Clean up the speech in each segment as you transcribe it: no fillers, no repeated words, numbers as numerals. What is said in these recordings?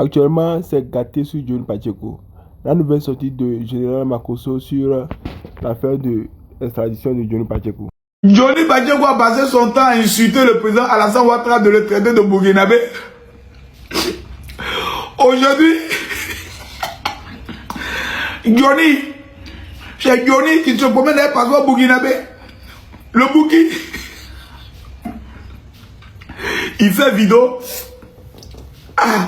Actuellement, c'est gâté sur Johnny Pacheco. La nouvelle sortie de Général Makosso sur l'affaire de l'extradition de Johnny Pacheco. Johnny Pacheco a passé son temps à insulter le président Alassane Ouattara de le traiter de Burkinabé. Aujourd'hui, Johnny, c'est Johnny qui se promène avec passeport Burkinabé. Le Burki, il fait vidéo. Ah,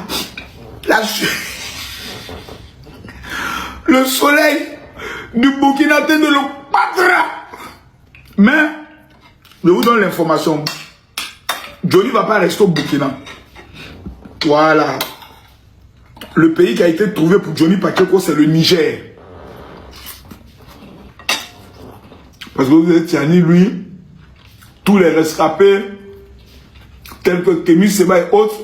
le soleil du Burkina de le patra. Mais, je vous donne l'information. Johnny ne va pas rester au Burkina. Voilà. Le pays qui a été trouvé pour Johnny Pacheco, c'est le Niger. Parce que vous êtes Tiani, lui, tous les rescapés, tels que Kémy Seba et autres,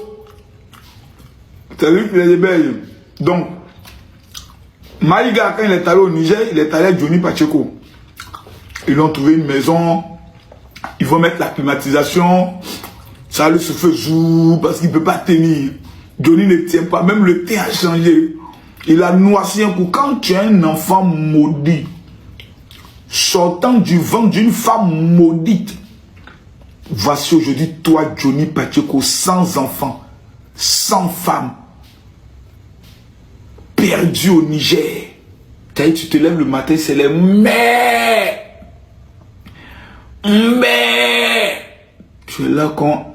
c'est lui qui les héberge. Donc, Maïga, quand il est allé au Niger, il est allé à Johnny Pacheco. Ils ont trouvé une maison, ils vont mettre la climatisation, ça lui se fait jour parce qu'il ne peut pas tenir. Johnny ne tient pas, même le thé a changé. Il a noirci un coup. Quand tu es un enfant maudit, sortant du ventre d'une femme maudite, voici aujourd'hui toi, Johnny Pacheco, sans enfant, sans femme, perdu au Niger. Tu te lèves le matin, c'est les mais. Tu es là quand.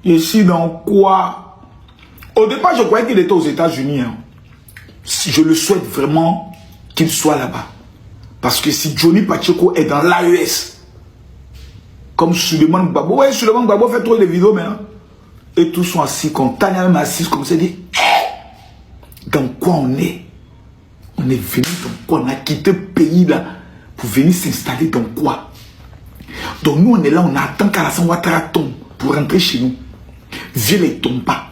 Je suis dans quoi? Au départ, je croyais qu'il était aux États-Unis. Hein. Je le souhaite vraiment qu'il soit là-bas. Parce que si Johnny Pacheco est dans l'AES, comme Suleiman Gbagbo, ouais, Suleiman Gbagbo fait trop de vidéos, mais hein, et tous sont assis, comme Tania même assise, comme ça, dit, dans quoi on est? On est venu dans quoi? On a quitté le pays là pour venir s'installer dans quoi? Donc nous, on est là, on attend qu'Alassane Ouattara tombe pour rentrer chez nous. Vieux ne tombe pas.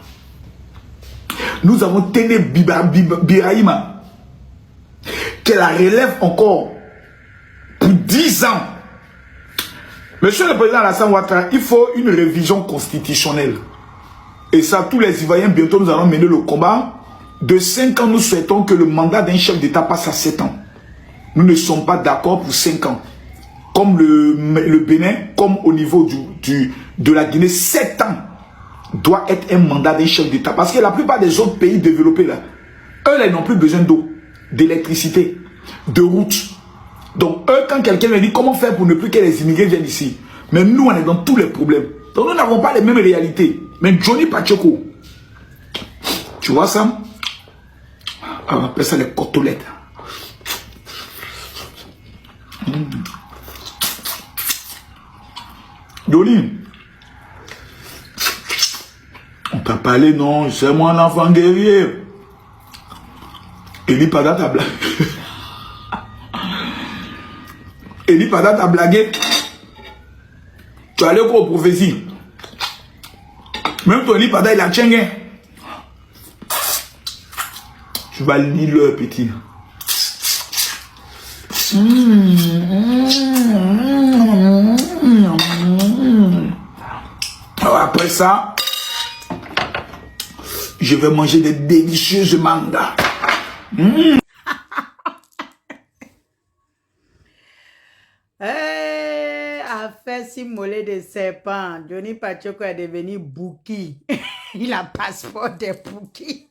Nous avons Téné Birahima, qui la relève encore pour 10 ans. Monsieur le président Alassane Ouattara, il faut une révision constitutionnelle. Et ça, tous les Ivoiriens, bientôt nous allons mener le combat. De 5 ans, nous souhaitons que le mandat d'un chef d'État passe à 7 ans. Nous ne sommes pas d'accord pour 5 ans. Comme le Bénin, comme au niveau de la Guinée, 7 ans doit être un mandat d'un chef d'État. Parce que la plupart des autres pays développés, là, eux, là, ils n'ont plus besoin d'eau, d'électricité, de routes. Donc, eux, quand quelqu'un me dit comment faire pour ne plus que les immigrés viennent ici, mais nous, on est dans tous les problèmes. Donc, nous n'avons pas les mêmes réalités. Mais Johnny Pacheco, tu vois ça? On appelle ça les côtelettes. Johnny, on t'a parlé, non, c'est moi un enfant guerrier. Eli Pada t'a blagué. Eli Pada t'a blagué. Tu allais quoi aux prophéties? Même ton Eli Pada, il a tchengué. Tu vas lire le petit. Alors après ça, je vais manger des délicieuses mangas. Affaire si mollet de serpent. Johnny Pacheco est devenu Bouki. Il a passeport de Bouki.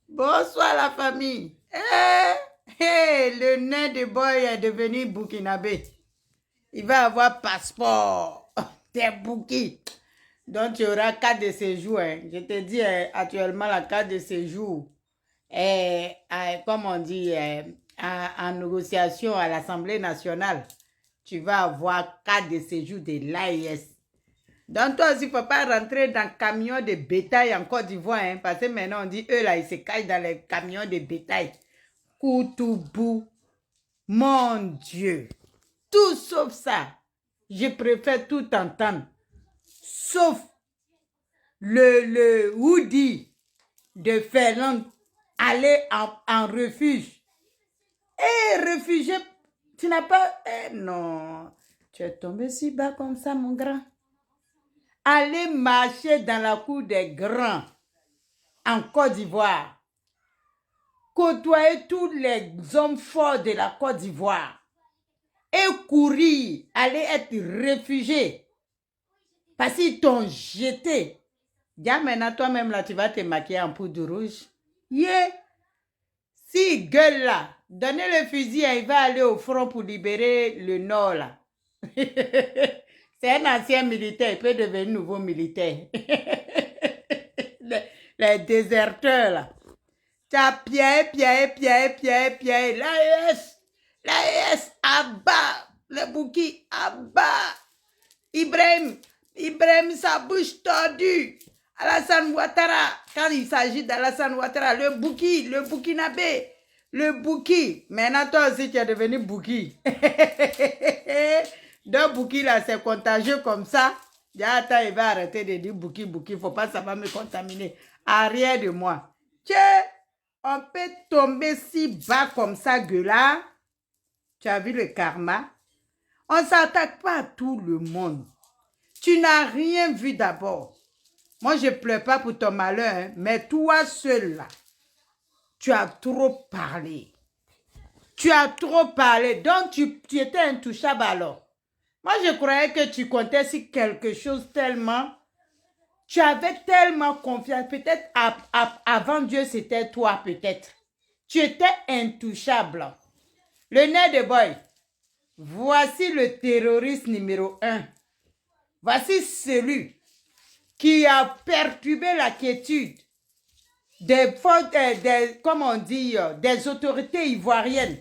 Bonsoir la famille. Le nain de boy est devenu Burkinabé. Il va avoir passeport de Bouki. Donc tu auras carte de séjour. Hein. Je te dis actuellement la carte de séjour est, comme on dit, en négociation à l'Assemblée nationale. Tu vas avoir carte de séjour de l'AIS. Donc toi aussi, il ne faut pas rentrer dans le camion de bétail en Côte d'Ivoire. Hein, parce que maintenant, on dit, eux là, ils se cachent dans les camions de bétail. Koutoubou. Mon Dieu. Tout sauf ça. Je préfère tout entendre. Sauf le hoodie de Ferland aller en refuge. Réfugié, tu n'as pas... non. Tu es tombé si bas comme ça, mon grand. aller marcher dans la cour des grands en Côte d'Ivoire, côtoyer tous les hommes forts de la Côte d'Ivoire et courir, aller être réfugié parce qu'ils t'ont jeté. Déjà maintenant, toi-même, là, tu vas te maquiller en poudre rouge. Yeah. Si gueule là, donnez le fusil, il va aller au front pour libérer le nord là. C'est un ancien militaire, il peut devenir nouveau militaire. les déserteurs là. Tu as Pierre, l'AES, Abba, le Bouki, Abba, Ibrahim, sa bouche tordue. Alassane Ouattara, quand il s'agit d'Alassane Ouattara, le Burkinabé, le Bouki. Maintenant, toi aussi, tu es devenu Bouki. Deux Bouki, là, c'est contagieux comme ça. Attends, il va arrêter de dire Bouki, faut pas, ça va me contaminer. Arrière de moi. Tiens, on peut tomber si bas comme ça, gueulard. Tu as vu le karma? On ne s'attaque pas à tout le monde. Tu n'as rien vu d'abord. Moi, je ne pleure pas pour ton malheur, hein, mais toi seul là, tu as trop parlé. Tu as trop parlé, donc tu étais intouchable alors. Moi, je croyais que tu comptais sur quelque chose tellement, tu avais tellement confiance, peut-être avant Dieu, c'était toi peut-être. Tu étais intouchable. Le nez de boy, voici le terroriste numéro 1. Voici celui qui a perturbé la quiétude des autorités ivoiriennes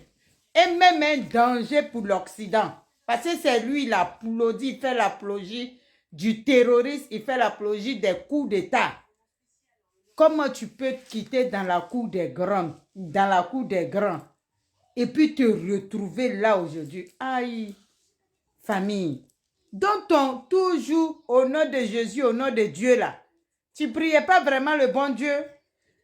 et même un danger pour l'Occident. Parce que c'est lui, il applaudit, il fait l'apologie du terrorisme, il fait l'apologie des coups d'État. Comment tu peux te quitter dans la cour des grands, et puis te retrouver là aujourd'hui? Aïe, famille. Donc, toujours au nom de Jésus, au nom de Dieu là, tu priais pas vraiment le bon Dieu?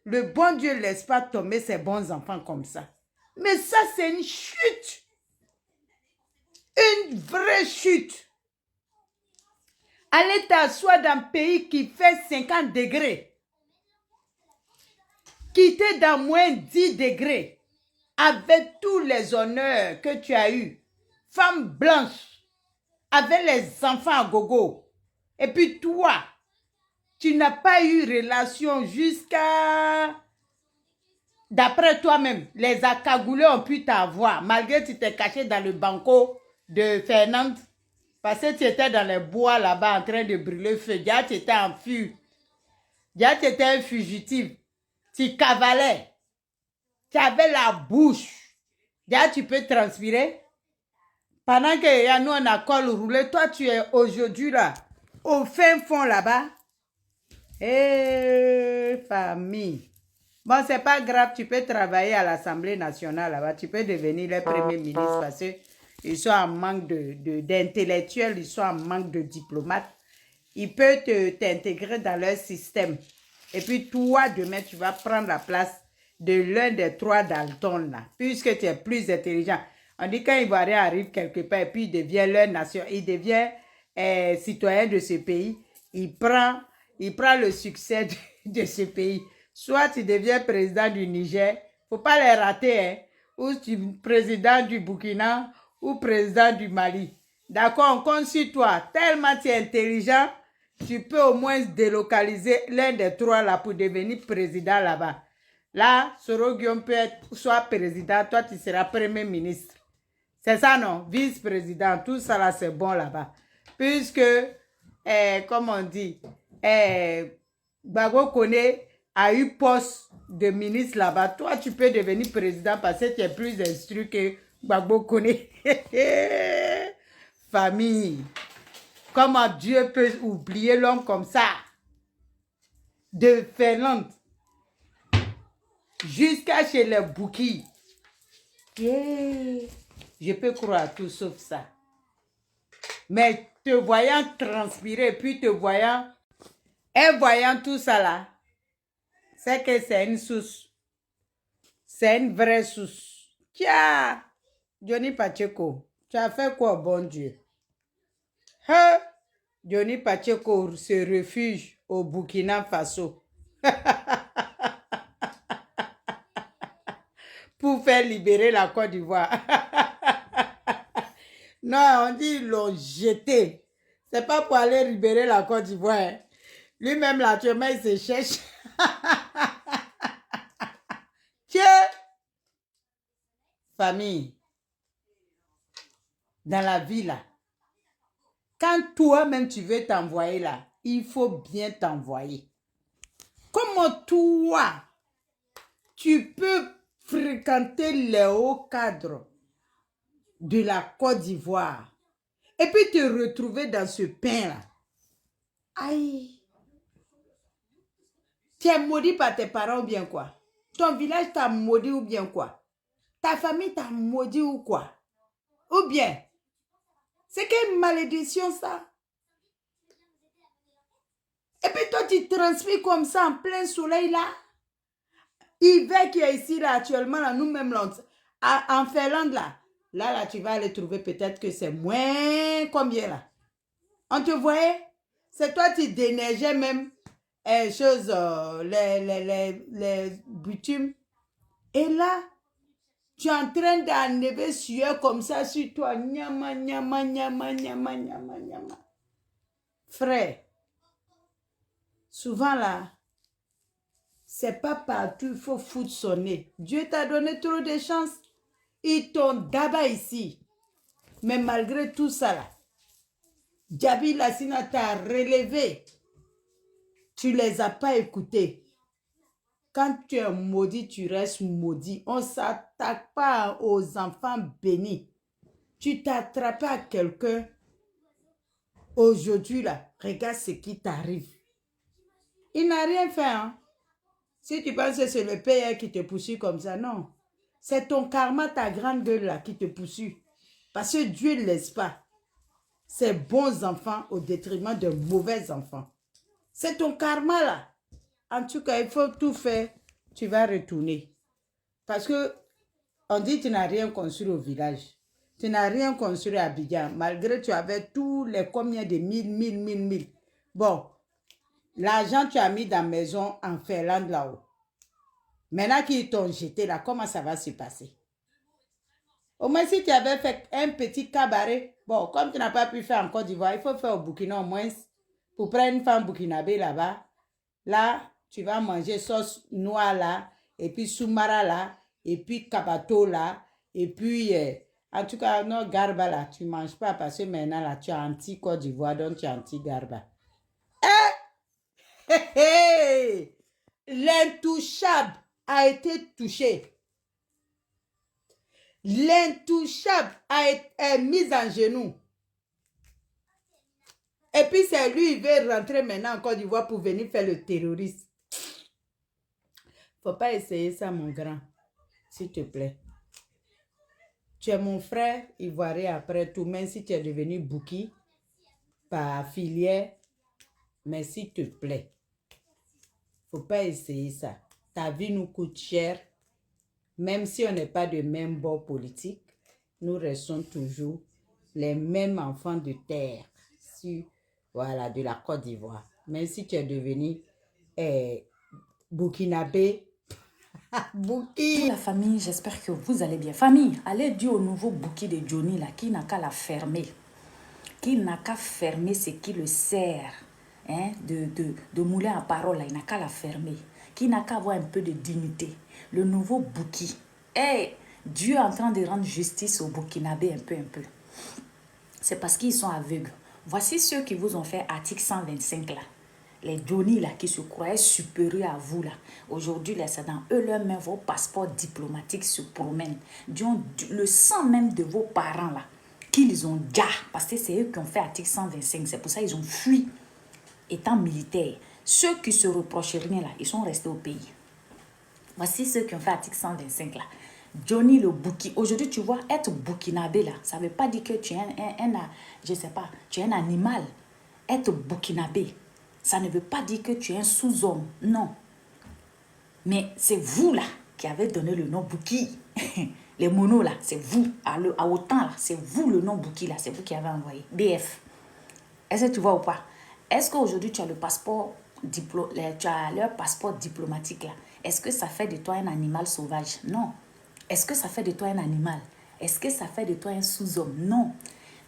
Le bon Dieu ne laisse pas tomber ses bons enfants comme ça. Mais ça, c'est une chute. Une vraie chute. Aller t'asseoir dans un pays qui fait 50 degrés. Quitter dans moins 10 degrés. Avec tous les honneurs que tu as eus. Femme blanche. Avec les enfants à gogo. Et puis toi, tu n'as pas eu relation jusqu'à... D'après toi-même, les accagoulés ont pu t'avoir, malgré que tu t'es caché dans le banco de Fernande, parce que tu étais dans les bois là-bas en train de brûler feu. Déjà, tu étais en fuite. Déjà, tu étais un fugitif. Tu cavalais. Tu avais la bouche. Déjà, tu peux transpirer. Pendant que nous, on a col roulé, toi, tu es aujourd'hui là, au fin fond là-bas. Hé, famille. Bon, c'est pas grave, tu peux travailler à l'Assemblée nationale là-bas. Tu peux devenir le premier ministre parce qu'ils sont en manque d'intellectuels, ils sont en manque de diplomates. Ils peuvent t'intégrer dans leur système. Et puis toi, demain, tu vas prendre la place de l'un des trois Dalton là, puisque tu es plus intelligent. On dit qu'un Ivoirien arrive quelque part et puis il devient leur nation, il devient citoyen de ce pays. Il prend le succès de ce pays. Soit tu deviens président du Niger, faut pas les rater, hein, ou président du Burkina, ou président du Mali. D'accord, on compte sur toi. Tellement tu es intelligent, tu peux au moins délocaliser l'un des trois là pour devenir président là-bas. Là, Soro Guillaume peut être soit président, toi tu seras premier ministre. C'est ça, non? Vice-président, tout ça là, c'est bon là-bas. Puisque, comme on dit, Gbagbo Kone a eu poste de ministre là-bas. Toi, tu peux devenir président parce que tu es plus instruit que Gbagbo Kone. Famille. Comment Dieu peut oublier l'homme comme ça? De Finlande jusqu'à chez les Bouki. Yeah. Je peux croire à tout sauf ça. Mais te voyant transpirer, puis te voyant, et voyant tout ça là, c'est que c'est une source. C'est une vraie source. Tiens, Johnny Pacheco, tu as fait quoi, bon Dieu? Hein? Johnny Pacheco se refuge au Burkina Faso pour faire libérer la Côte d'Ivoire. Non, on dit ils l'ont jeté. C'est pas pour aller libérer la Côte d'Ivoire. Hein. Lui-même, là, actuellement, il se cherche. Tiens! Famille, dans la vie, là, quand toi-même, tu veux t'envoyer, là, il faut bien t'envoyer. Comment toi, tu peux fréquenter les hauts cadres de la Côte d'Ivoire et puis te retrouver dans ce pain-là? Aïe! Tu es maudit par tes parents ou bien quoi? Ton village t'a maudit ou bien quoi? Ta famille t'a maudit ou quoi? Ou bien, c'est quelle malédiction ça? Et puis toi, tu transmets comme ça en plein soleil là. Hiver qui est ici là actuellement, là, nous-mêmes en Finlande là. Là, tu vas aller trouver peut-être que c'est moins combien là? On te voyait? C'est toi qui déneigeais même les bitumes. Et là, tu es en train d'enlever sueur comme ça sur toi. Nyama, nyama, nyama, nyama, nyama, nyama. Frère, souvent là, c'est pas partout il faut foutre son nez. Dieu t'a donné trop de chance. Ils t'ont d'abord ici. Mais malgré tout ça là, Djabi Lassina t'a relevé. Tu les as pas écoutés. Quand tu es maudit, tu restes maudit. On ne s'attaque pas aux enfants bénis. Tu t'attrapes à quelqu'un aujourd'hui là. Regarde ce qui t'arrive. Il n'a rien fait. Hein? Si tu penses que c'est le père qui te poursuit comme ça, non. C'est ton karma, ta grande gueule là qui te poursuit. Parce que Dieu ne laisse pas ses bons enfants au détriment de mauvais enfants. C'est ton karma là. En tout cas, il faut tout faire. Tu vas retourner. Parce que on dit que tu n'as rien construit au village. Tu n'as rien construit à Abidjan. Malgré que tu avais tous les combien de mille. Bon, l'argent tu as mis dans la maison en Finlande là-haut. Maintenant qu'ils t'ont jeté là, comment ça va se passer? Au moins si tu avais fait un petit cabaret, bon, comme tu n'as pas pu faire en Côte d'Ivoire, il faut faire au Burkina au moins pour prendre une femme burkinabé là-bas. Là, tu vas manger sauce noire là, et puis soumara là, et puis kabato là, et puis, en tout cas, non, garba là, tu ne manges pas parce que maintenant là, tu es anti-Côte d'Ivoire, donc tu es anti-garba. Hey! L'intouchable a été touché. L'intouchable est mis en genoux. Et puis c'est lui, il veut rentrer maintenant en Côte d'Ivoire pour venir faire le terroriste. Faut pas essayer ça, mon grand. S'il te plaît. Tu es mon frère ivoirien après tout, même si tu es devenu bouki par filière. Mais s'il te plaît, faut pas essayer ça. Ta vie nous coûte cher. Même si on n'est pas de même bord politique, nous restons toujours les mêmes enfants de terre. Voilà, de la Côte d'Ivoire. Même si tu es devenu burkinabé, Bouki. Pour la famille, j'espère que vous allez bien. Famille, allez dire au nouveau Bouki de Johnny là, qui n'a qu'à la fermer. Qui n'a qu'à fermer ce qui le sert hein, de moulin à parole là, il n'a qu'à la fermer. Qui n'a qu'à avoir un peu de dignité. Le nouveau Bouki. Hey, Dieu est en train de rendre justice aux Burkinabés un peu. C'est parce qu'ils sont aveugles. Voici ceux qui vous ont fait article 125 là. Les Johnny là qui se croyaient supérieurs à vous là. Aujourd'hui, c'est dans eux leurs mains, vos passeports diplomatiques se promènent. Le sang même de vos parents là, qu'ils ont déjà, parce que c'est eux qui ont fait article 125. C'est pour ça qu'ils ont fui étant militaires. Ceux qui se reprochent rien là, ils sont restés au pays. Voici ceux qui ont fait article 125 là. Johnny le Bouki. Aujourd'hui, tu vois, être burkinabé là, ça ne veut pas dire que tu es je sais pas, tu es un animal. Être burkinabé, ça ne veut pas dire que tu es un sous-homme. Non. Mais c'est vous là qui avez donné le nom Bouki. Les monos là, c'est vous. À autant là, c'est vous le nom Bouki là, c'est vous qui avez envoyé. BF. Est-ce que tu vois ou pas? Est-ce qu'aujourd'hui, tu as le passeport tu as leur passeport diplomatique là? Est-ce que ça fait de toi un animal sauvage? Non. Est-ce que ça fait de toi un animal? Est-ce que ça fait de toi un sous-homme? Non.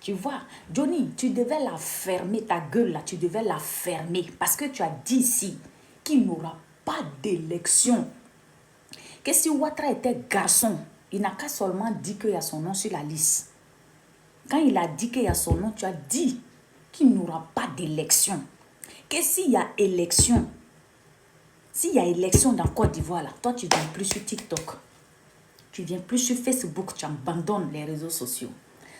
Tu vois, Johnny, tu devais la fermer, ta gueule là, tu devais la fermer. Parce que tu as dit ici qu'il n'y aura pas d'élection. Que si Ouattara était garçon, il n'a qu'à seulement dire qu'il y a son nom sur la liste. Quand il a dit qu'il y a son nom, tu as dit qu'il n'y aura pas d'élection. Que s'il y a élection, dans Côte d'Ivoire, là, toi, tu ne viens plus sur TikTok. Tu ne viens plus sur Facebook, tu abandonnes les réseaux sociaux.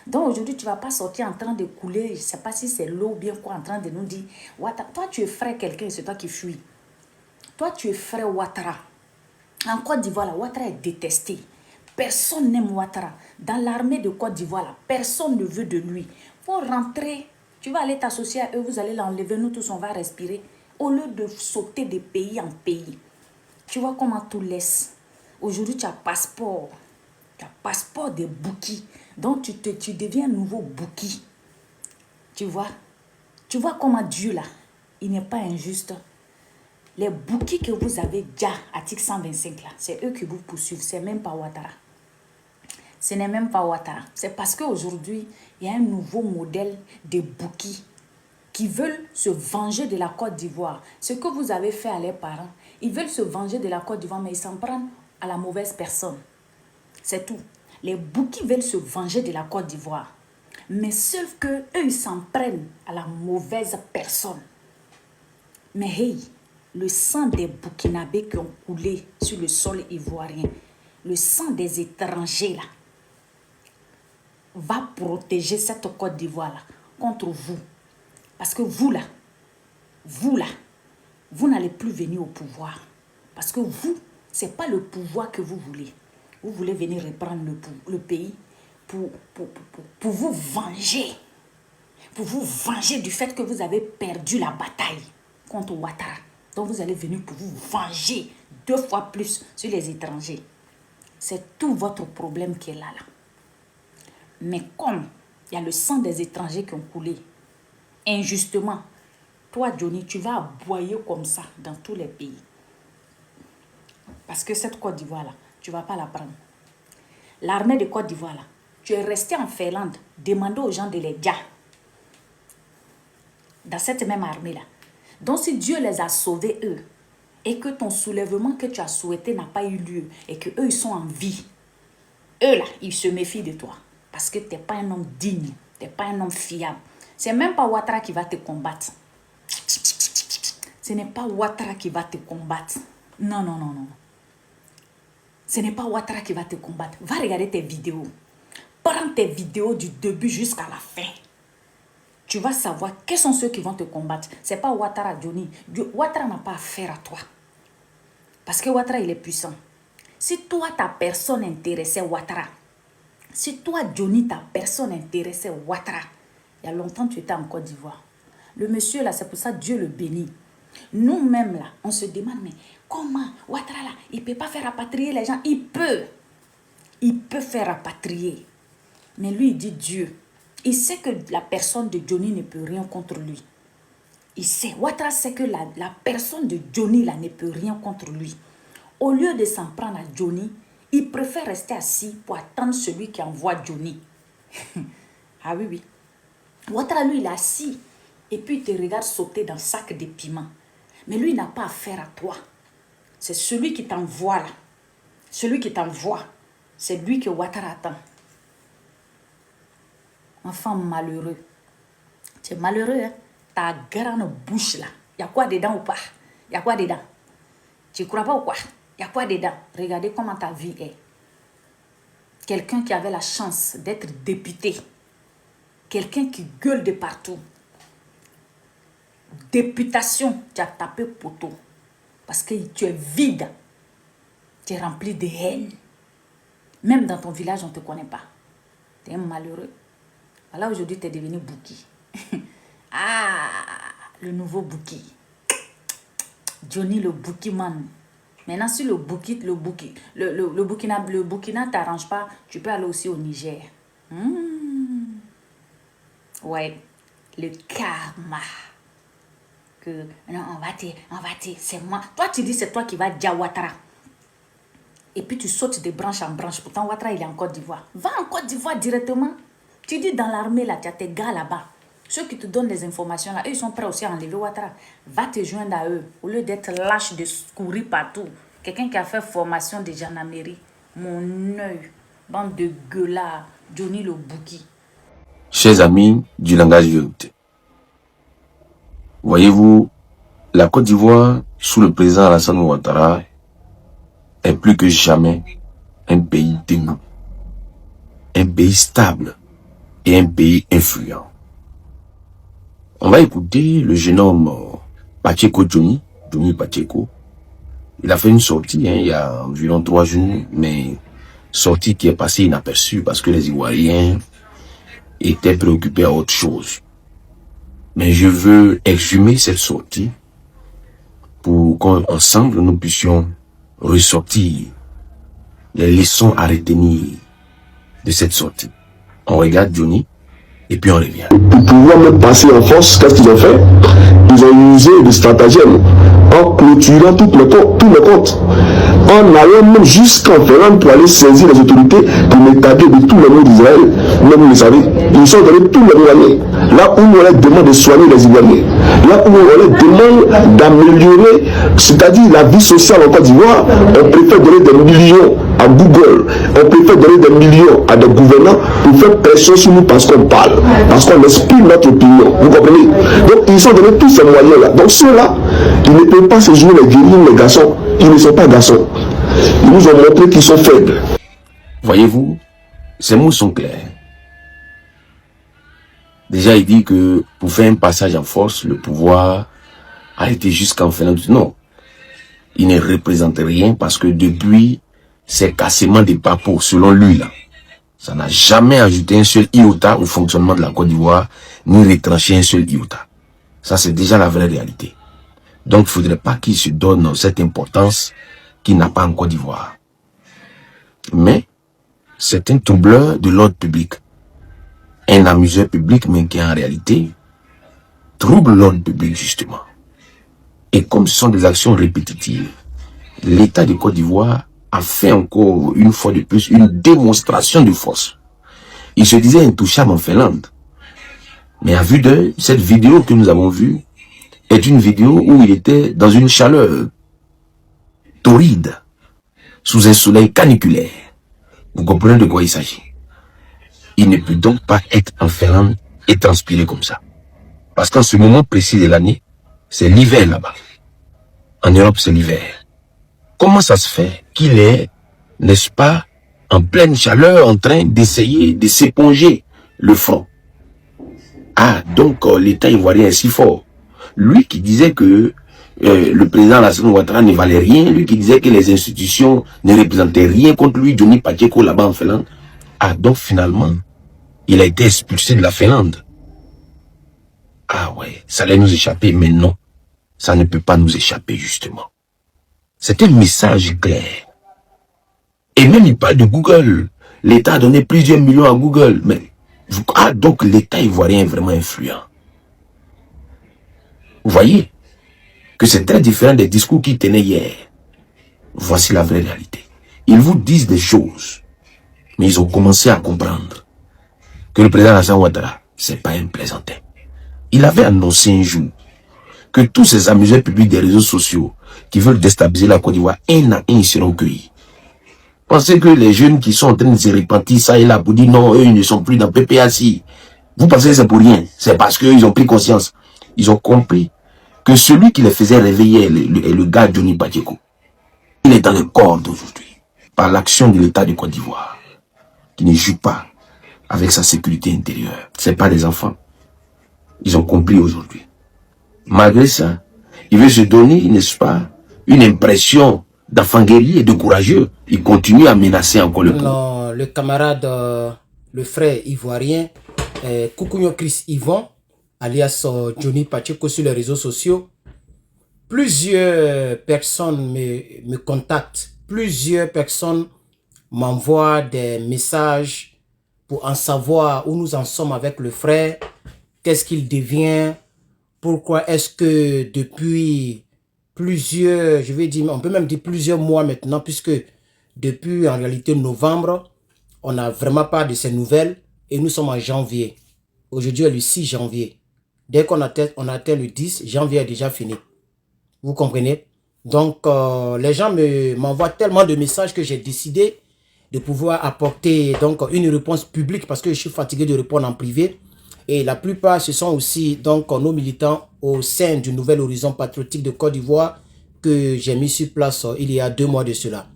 Donc aujourd'hui, tu ne vas pas sortir en train de couler, je ne sais pas si c'est l'eau ou bien quoi, en train de nous dire, Ouattara, toi, tu es frère quelqu'un, c'est toi qui fuis. Toi, tu es frère Ouattara. En Côte d'Ivoire, là, Ouattara est détesté. Personne n'aime Ouattara. Dans l'armée de Côte d'Ivoire, là, personne ne veut de lui. Il faut rentrer. Tu vas aller t'associer à eux, vous allez l'enlever, nous tous, on va respirer. Au lieu de sauter de pays en pays. Tu vois comment tout laisse. Aujourd'hui, tu as passeport. Tu as passeport de Bouki. Donc, tu deviens un nouveau Bouki. Tu vois? Tu vois comment Dieu, là, il n'est pas injuste. Les Bouki que vous avez déjà, article 125, là, c'est eux qui vous poursuivent. C'est même pas Ouattara. Ce n'est même pas Ouattara. C'est parce qu'aujourd'hui, il y a un nouveau modèle de Bouki qui veulent se venger de la Côte d'Ivoire. Ce que vous avez fait à leurs parents, ils veulent se venger de la Côte d'Ivoire, mais ils s'en prennent à la mauvaise personne. C'est tout. Les Bouki veulent se venger de la Côte d'Ivoire. Mais sauf que eux, ils s'en prennent à la mauvaise personne. Mais hey, le sang des Burkinabés qui ont coulé sur le sol ivoirien, le sang des étrangers là, va protéger cette Côte d'Ivoire là contre vous. Parce que vous n'allez plus venir au pouvoir. Parce que vous, ce n'est pas le pouvoir que vous voulez. Vous voulez venir reprendre le pays pour vous venger. Pour vous venger du fait que vous avez perdu la bataille contre Ouattara. Donc vous allez venir pour vous venger 2 fois plus sur les étrangers. C'est tout votre problème qui est là. Mais comme il y a le sang des étrangers qui ont coulé, injustement, toi, Johnny, tu vas aboyer comme ça dans tous les pays. Parce que cette Côte d'Ivoire, là, tu ne vas pas la prendre. L'armée de Côte d'Ivoire, là, tu es resté en Finlande, demandez aux gens de les dire. Dans cette même armée-là. Donc, si Dieu les a sauvés, eux, et que ton soulèvement que tu as souhaité n'a pas eu lieu, et qu'eux, ils sont en vie, eux, là, ils se méfient de toi. Parce que tu n'es pas un homme digne, tu n'es pas un homme fiable. Ce n'est même pas Ouattara qui va te combattre. Ce n'est pas Ouattara qui va te combattre. Non, non, non, non. Ce n'est pas Ouattara qui va te combattre. Va regarder tes vidéos. Prends tes vidéos du début jusqu'à la fin. Tu vas savoir quels sont ceux qui vont te combattre. Ce n'est pas Ouattara, Johnny. Ouattara n'a pas affaire à toi. Parce que Ouattara, il est puissant. Si toi, ta personne intéressait Ouattara, si toi, Johnny, ta personne intéressait Ouattara, il y a longtemps, tu étais en Côte d'Ivoire. Le monsieur, là, c'est pour ça Dieu le bénit. Nous-mêmes, là, on se demande, mais comment Ouattara, là, il ne peut pas faire rapatrier les gens? Il peut. Il peut faire rapatrier. Mais lui, il dit Dieu. Il sait que la personne de Johnny ne peut rien contre lui. Il sait. Ouattara sait que la personne de Johnny, là, ne peut rien contre lui. Au lieu de s'en prendre à Johnny, il préfère rester assis pour attendre celui qui envoie Johnny. Ah oui, oui. Ouattara, lui, il est assis. Et puis, il te regarde sauter dans le sac de piment. Mais lui, il n'a pas affaire à toi. C'est celui qui t'envoie là. Celui qui t'envoie. C'est lui que Ouattara attend. Enfant malheureux. Tu es malheureux, hein? Ta grande bouche là. Il y a quoi dedans ou pas? Il y a quoi dedans? Tu ne crois pas ou quoi? Il y a quoi dedans? Regardez comment ta vie est. Quelqu'un qui avait la chance d'être député. Quelqu'un qui gueule de partout. Députation, tu as tapé poteau. Parce que tu es vide. Tu es rempli de haine. Même dans ton village, on ne te connaît pas. Tu es un malheureux. Voilà, aujourd'hui, tu es devenu Bouki. Ah, le nouveau Bouki. Johnny le Bouki man. Maintenant, si le Burkina t'arrange pas, tu peux aller aussi au Niger. Ouais. le karma. Que non, on va te, c'est moi. Toi, tu dis c'est toi qui vas dire Ouattara. Et puis tu sautes de branche en branche. Pourtant, Ouattara, il est en Côte d'Ivoire. Va en Côte d'Ivoire directement. Tu dis dans l'armée, là, tu as tes gars là-bas. Ceux qui te donnent les informations, là, eux, ils sont prêts aussi à enlever Ouattara. Va te joindre à eux. Au lieu d'être lâche, de courir partout. Quelqu'un qui a fait formation de gendarmerie. Mon œil. Bande de gueulards. Johnny le Bouki. Chers amis du langage vérité, voyez-vous, la Côte d'Ivoire, sous le président Alassane Ouattara, est plus que jamais un pays debout, un pays stable et un pays influent. On va écouter le jeune homme Pacheco Johnny Pacheco. Il a fait une sortie il y a environ 3 jours, mais sortie qui est passée inaperçue parce que les Ivoiriens étaient préoccupés à autre chose. Mais je veux exhumer cette sortie pour qu'ensemble nous puissions ressortir les leçons à retenir de cette sortie. On regarde Johnny et puis on revient. Pour pouvoir me passer en force, qu'est-ce qu'ils ont fait? Ils ont usé des stratagèmes en clôturant tous les comptes, en allant même jusqu'en Finlande pour aller saisir les autorités pour m'établir de tout le monde d'Israël. Même vous le savez, ils sont donnés tout le Ivoiriens. Là où on leur demande de soigner les Ivoiriens, là où on leur demande d'améliorer, c'est-à-dire la vie sociale en Côte d'Ivoire, on préfère donner des millions à Google, on préfère donner des millions à des gouvernants pour faire pression sur nous parce qu'on parle, parce qu'on exprime notre opinion. Vous comprenez? Donc ils ont donné tous ces moyens-là. Donc ceux-là, ils ne peuvent pas se jouer les guerriers, les garçons. Ils ne sont pas garçons. Ils nous ont montré qu'ils sont faibles. Voyez-vous, ces mots sont clairs. Déjà, il dit que pour faire un passage en force, le pouvoir a été jusqu'en Finlande. Non, il ne représente rien parce que depuis, c'est cassement des papos, selon lui là. Ça n'a jamais ajouté un seul iota au fonctionnement de la Côte d'Ivoire, ni retranché un seul iota. Ça, c'est déjà la vraie réalité. Donc, il ne faudrait pas qu'il se donne cette importance qu'il n'a pas en Côte d'Ivoire. Mais, c'est un troubleur de l'ordre public. Un amuseur public, mais qui en réalité trouble l'ordre public, justement. Et comme ce sont des actions répétitives, l'État de Côte d'Ivoire a fait encore une fois de plus une démonstration de force. Il se disait intouchable en Finlande. Mais à vue d'œil, cette vidéo que nous avons vue est une vidéo où il était dans une chaleur torride, sous un soleil caniculaire. Vous comprenez de quoi il s'agit? Il ne peut donc pas être en Finlande et transpirer comme ça. Parce qu'en ce moment précis de l'année, c'est l'hiver là-bas. En Europe, c'est l'hiver. Comment ça se fait qu'il est, n'est-ce pas, en pleine chaleur, en train d'essayer de s'éponger le front? Ah, donc l'État ivoirien est si fort. Lui qui disait que le président Alassane Ouattara ne valait rien, lui qui disait que les institutions ne représentaient rien contre lui, Johnny Pacheco là-bas en Finlande. Ah, donc finalement, il a été expulsé de la Finlande. Ah ouais, ça allait nous échapper, mais non. Ça ne peut pas nous échapper, justement. C'est un message clair. Et même il parle de Google. L'État a donné plusieurs millions à Google. Mais, ah, donc l'État ivoirien est vraiment influent. Vous voyez que c'est très différent des discours qu'ils tenaient hier. Voici la vraie réalité. Ils vous disent des choses, mais ils ont commencé à comprendre que le président Alassane Ouattara, c'est pas un plaisantin. Il avait annoncé un jour que tous ces amuseurs publics des réseaux sociaux qui veulent déstabiliser la Côte d'Ivoire, un à un, seront cueillis. Pensez que les jeunes qui sont en train de se repentir ça et là pour dire non, eux, ils ne sont plus dans PPAC. Vous pensez que c'est pour rien. C'est parce qu'ils ont pris conscience. Ils ont compris que celui qui les faisait réveiller est le gars Johnny Pacheco. Il est dans le corps d'aujourd'hui par l'action de l'État de Côte d'Ivoire qui ne joue pas avec sa sécurité intérieure. C'est pas des enfants. Ils ont compris aujourd'hui. Malgré ça, il veut se donner, n'est-ce pas, une impression d'enfant guerrier et de courageux. Il continue à menacer encore le peuple. Le camarade, le frère ivoirien, Koukounyo Chris Yvon, alias Johnny Pacheco sur les réseaux sociaux. Plusieurs personnes me contactent. Plusieurs personnes m'envoient des messages pour en savoir où nous en sommes avec le frère. qu'est-ce qu'il devient, pourquoi est-ce que depuis plusieurs, je vais dire, on peut même dire plusieurs mois maintenant, puisque depuis en réalité novembre, on n'a vraiment pas de ces nouvelles et nous sommes en janvier. Aujourd'hui est le 6 janvier. Dès qu'on on atteint le 10, janvier est déjà fini. Vous comprenez? Donc, les gens m'envoient tellement de messages que j'ai décidé de pouvoir apporter donc une réponse publique parce que je suis fatigué de répondre en privé. Et la plupart, ce sont aussi donc nos militants au sein du Nouvel Horizon Patriotique de Côte d'Ivoire que j'ai mis sur place il y a 2 mois de cela.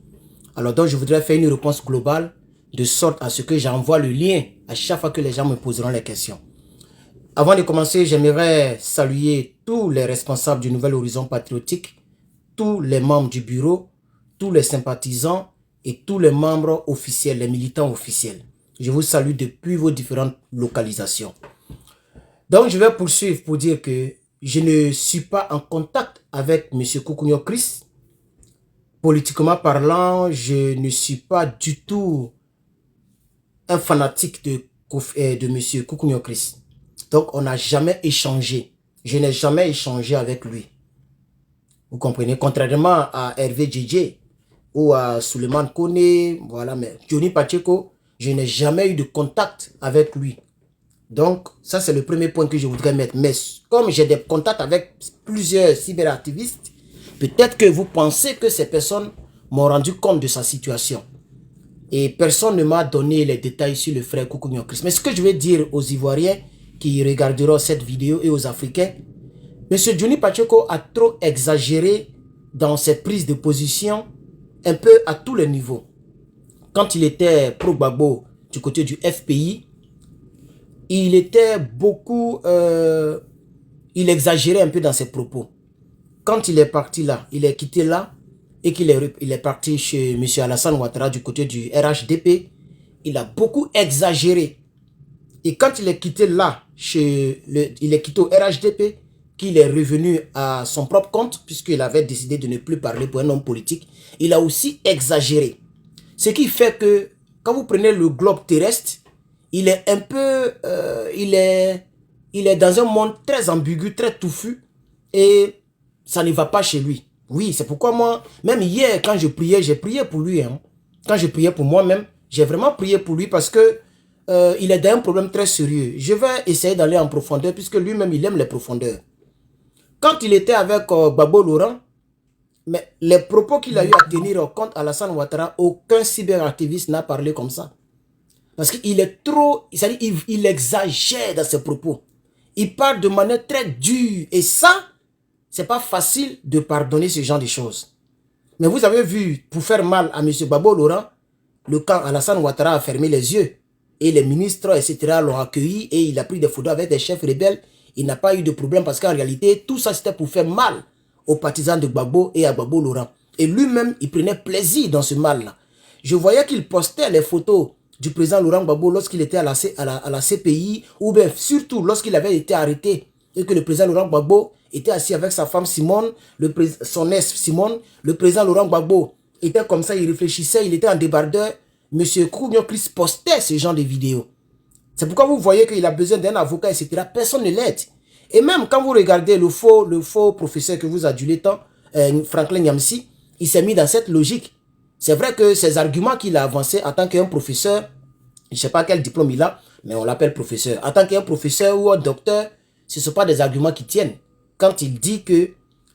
Alors donc, je voudrais faire une réponse globale de sorte à ce que j'envoie le lien à chaque fois que les gens me poseront les questions. Avant de commencer, j'aimerais saluer tous les responsables du Nouvel Horizon Patriotique, tous les membres du bureau, tous les sympathisants et tous les membres officiels, les militants officiels. Je vous salue depuis vos différentes localisations. Donc, je vais poursuivre pour dire que je ne suis pas en contact avec M. Koukounio Chris. Politiquement parlant, je ne suis pas du tout un fanatique de M. Koukounio Chris. Donc, on n'a jamais échangé. Je n'ai jamais échangé avec lui. Vous comprenez? Contrairement à Hervé Djedje ou à Suleiman Kone, voilà, mais Johnny Pacheco, je n'ai jamais eu de contact avec lui. Donc, ça, c'est le premier point que je voudrais mettre. Mais comme j'ai des contacts avec plusieurs cyberactivistes, peut-être que vous pensez que ces personnes m'ont rendu compte de sa situation. Et personne ne m'a donné les détails sur le frère Koukounio Chris. Mais ce que je vais dire aux Ivoiriens qui regarderont cette vidéo et aux Africains, M. Johnny Pacheco a trop exagéré dans ses prises de position un peu à tous les niveaux. Quand il était pro-Gbagbo du côté du FPI, il était beaucoup... il exagérait un peu dans ses propos. Quand il est parti là, il est quitté là et qu'il est parti chez M. Alassane Ouattara du côté du RHDP, il a beaucoup exagéré. Et quand il est quitté là, il est quitté au RHDP, qu'il est revenu à son propre compte, puisqu'il avait décidé de ne plus parler pour un homme politique, il a aussi exagéré. Ce qui fait que, quand vous prenez le globe terrestre, il est un peu... il est dans un monde très ambigu, très touffu, et ça ne va pas chez lui. Oui, c'est pourquoi moi, même hier, quand je priais, j'ai prié pour lui. Hein. Quand je priais pour moi-même, j'ai vraiment prié pour lui parce que il est dans un problème très sérieux. Je vais essayer d'aller en profondeur puisque lui-même, il aime les profondeurs. Quand il était avec Gbagbo Laurent, mais les propos qu'il a eu à tenir contre Alassane Ouattara, aucun cyberactiviste n'a parlé comme ça. Parce qu'il est trop, il exagère dans ses propos. Il parle de manière très dure. Et ça, c'est pas facile de pardonner ce genre de choses. Mais vous avez vu, pour faire mal à M. Gbagbo Laurent, le camp Alassane Ouattara a fermé les yeux. Et les ministres, etc. l'ont accueilli et il a pris des photos avec des chefs rebelles. Il n'a pas eu de problème parce qu'en réalité, tout ça c'était pour faire mal aux partisans de Gbagbo et à Gbagbo Laurent. Et lui-même, il prenait plaisir dans ce mal-là. Je voyais qu'il postait les photos du président Laurent Gbagbo lorsqu'il était à la CPI ou bien surtout lorsqu'il avait été arrêté et que le président Laurent Gbagbo était assis avec sa femme Simone, son ex Simone. Le président Laurent Gbagbo était comme ça, il réfléchissait, il était en débardeur. Monsieur Koukounio Chris postait ce genre de vidéos. C'est pourquoi vous voyez qu'il a besoin d'un avocat, etc. Personne ne l'aide. Et même quand vous regardez le faux professeur que vous adulez tant, Franklin Nyamsi, il s'est mis dans cette logique. C'est vrai que ces arguments qu'il a avancés en tant qu'un professeur, je ne sais pas quel diplôme il a, mais on l'appelle professeur. En tant qu'un professeur ou un docteur, ce ne sont pas des arguments qui tiennent. Quand il dit que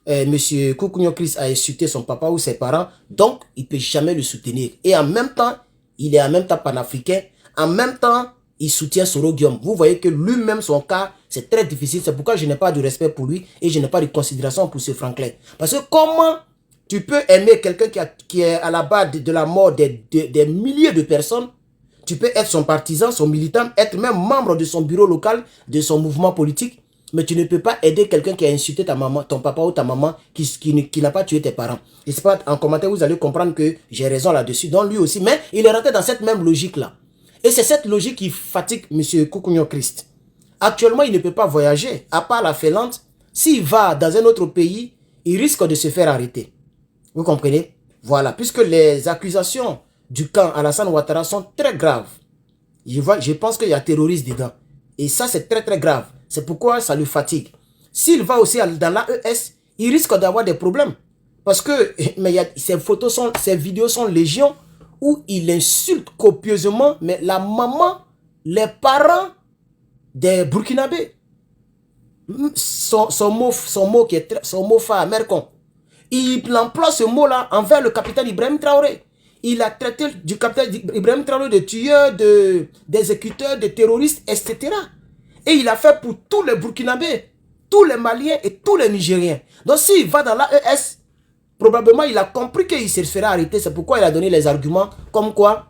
M. Koukounio Chris a insulté son papa ou ses parents, donc il ne peut jamais le soutenir. Et en même temps, il est en même temps panafricain, en même temps, il soutient Soro Guillaume. Vous voyez que lui-même, son cas, c'est très difficile. C'est pourquoi je n'ai pas de respect pour lui et je n'ai pas de considération pour ce Franklin. Parce que comment tu peux aimer quelqu'un qui est à la base de la mort des milliers de personnes? Tu peux être son partisan, son militant, être même membre de son bureau local, de son mouvement politique, mais tu ne peux pas aider quelqu'un qui a insulté ta maman, ton papa ou ta maman, qui n'a pas tué tes parents. Et c'est pas en commentaire, vous allez comprendre que j'ai raison là-dessus, donc lui aussi, mais il est rentré dans cette même logique-là. Et c'est cette logique qui fatigue M. Koukounio Chris. Actuellement, il ne peut pas voyager, à part la Finlande. S'il va dans un autre pays, il risque de se faire arrêter. Vous comprenez? Voilà, puisque les accusations du camp Alassane Ouattara sont très graves. Je pense qu'il y a terroriste dedans. Et ça, c'est très très grave. C'est pourquoi ça le fatigue. S'il va aussi dans l'AES, il risque d'avoir des problèmes. Parce que ces vidéos sont légion où il insulte copieusement mais la maman, les parents des Burkinabés. Son mot phare, Mercon. Il emploie ce mot-là envers le capitaine Ibrahim Traoré. Il a traité du capitaine Ibrahim Traoré de tueur, d'exécuteur, de terroristes, etc. Et il a fait pour tous les Burkinabés, tous les Maliens et tous les Nigériens. Donc s'il va dans l'AES, probablement il a compris qu'il se ferait arrêter. C'est pourquoi il a donné les arguments comme quoi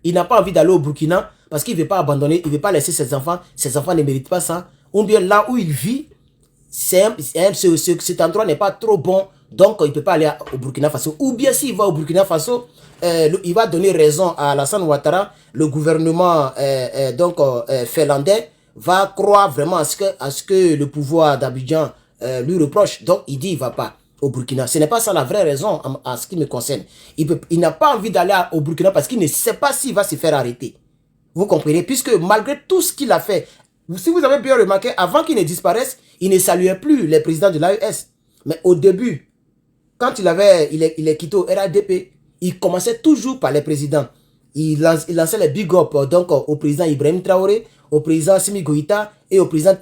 il n'a pas envie d'aller au Burkina parce qu'il ne veut pas abandonner, il ne veut pas laisser ses enfants. Ses enfants ne méritent pas ça. Ou bien là où il vit, cet endroit n'est pas trop bon. Donc il ne peut pas aller au Burkina Faso. Ou bien s'il va au Burkina Faso, il va donner raison à Alassane Ouattara. Le gouvernement finlandais va croire vraiment à ce que le pouvoir d'Abidjan lui reproche. Donc il dit il ne va pas au Burkina. Ce n'est pas ça la vraie raison en ce qui me concerne. Il n'a pas envie d'aller au Burkina parce qu'il ne sait pas s'il va se faire arrêter. Vous comprenez? Puisque malgré tout ce qu'il a fait, si vous avez bien remarqué, avant qu'il ne disparaisse, il ne saluait plus les présidents de l'AES. Mais au début, quand il est quitté au RADP, il commençait toujours par les présidents. Il lançait les big up donc au président Ibrahim Traoré, au président Simi Goïta et au président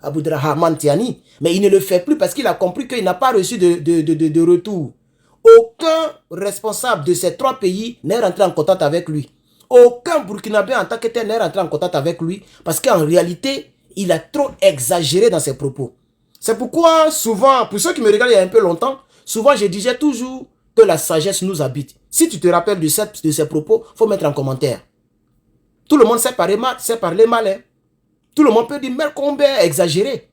Abdourahmane Tiani. Mais il ne le fait plus parce qu'il a compris qu'il n'a pas reçu de retour. Aucun responsable de ces trois pays n'est rentré en contact avec lui. Aucun Burkinabé en tant que tel n'est rentré en contact avec lui parce qu'en réalité, il a trop exagéré dans ses propos. C'est pourquoi souvent, pour ceux qui me regardent il y a un peu longtemps, souvent je disais toujours que la sagesse nous habite. Si tu te rappelles de ces propos, il faut mettre en commentaire. Tout le monde sait parler mal. Hein. Tout le monde peut dire, mais combien exagéré.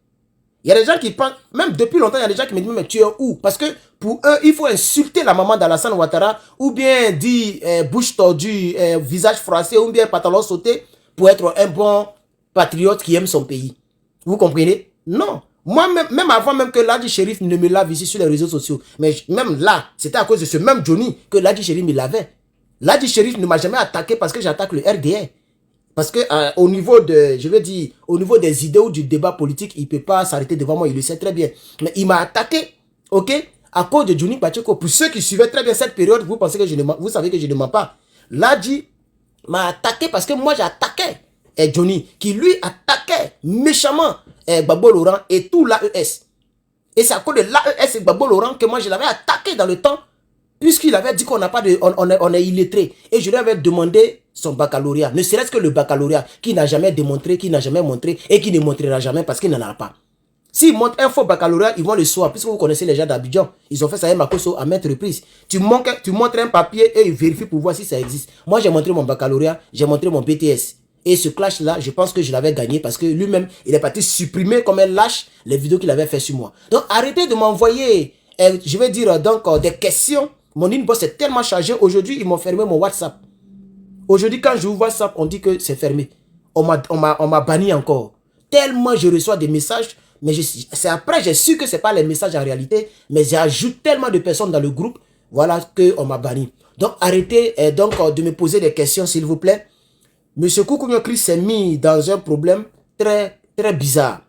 Il y a des gens qui pensent, même depuis longtemps, il y a des gens qui me disent, mais tu es où? Parce que pour eux, il faut insulter la maman d'Alassane Ouattara, ou bien dire bouche tordue, visage froissé, ou bien pantalon sauté, pour être un bon patriote qui aime son pays. Vous comprenez? Non. Moi, même avant même que Ladji Chérif ne me lave ici sur les réseaux sociaux, mais même là, c'était à cause de ce même Johnny que Ladji Chérif me lavait. Ladji Chérif ne m'a jamais attaqué parce que j'attaque le RDR. Parce que au niveau au niveau des idées ou du débat politique, il ne peut pas s'arrêter devant moi, il le sait très bien. Mais il m'a attaqué, ok, à cause de Johnny Pacheco. Pour ceux qui suivaient très bien cette période, vous savez que je ne mens pas. Ladji m'a attaqué parce que moi j'attaquais Johnny, qui lui attaquait méchamment Gbagbo Laurent et tout l'AES. Et c'est à cause de l'AES et Gbagbo Laurent que moi je l'avais attaqué dans le temps, puisqu'il avait dit qu'on n'a pas de, on est illettré. Et je lui avais demandé son baccalauréat, ne serait-ce que le baccalauréat, qui n'a jamais démontré, qui n'a jamais montré et qui ne montrera jamais parce qu'il n'en a pas. S'ils montrent un faux baccalauréat, ils vont le soir, puisque vous connaissez les gens d'Abidjan. Ils ont fait ça à Makosso à maintes reprises. Tu montres un papier et ils vérifient pour voir si ça existe. Moi, j'ai montré mon baccalauréat, j'ai montré mon BTS. Et ce clash-là, je pense que je l'avais gagné parce que lui-même, il est parti supprimer comme un lâche les vidéos qu'il avait fait sur moi. Donc, arrêtez de m'envoyer, je vais dire, donc, des questions. Mon inbox est tellement chargé. Aujourd'hui, ils m'ont fermé mon WhatsApp. Aujourd'hui, quand je ouvre WhatsApp, on dit que c'est fermé. On m'a banni encore. Tellement je reçois des messages, mais c'est après, j'ai su que ce n'est pas les messages en réalité, mais j'ajoute tellement de personnes dans le groupe, voilà, qu'on m'a banni. Donc, arrêtez de me poser des questions, s'il vous plaît. Monsieur Koukounio Chris s'est mis dans un problème très, très bizarre.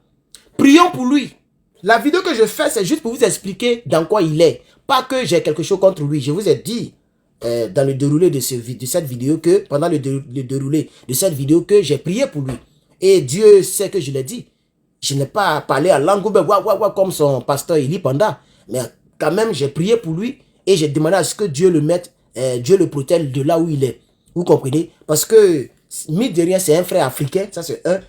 Prions pour lui. La vidéo que je fais, c'est juste pour vous expliquer dans quoi il est. Pas que j'ai quelque chose contre lui. Je vous ai dit dans le déroulé de cette vidéo que, pendant le déroulé de cette vidéo, que j'ai prié pour lui. Et Dieu sait que je l'ai dit. Je n'ai pas parlé à langoube comme son pasteur Eli Panda. Mais quand même, j'ai prié pour lui et j'ai demandé à ce que Dieu le mette, Dieu le protège de là où il est. Vous comprenez? Parce que, mine de rien, c'est un frère africain, ça c'est un.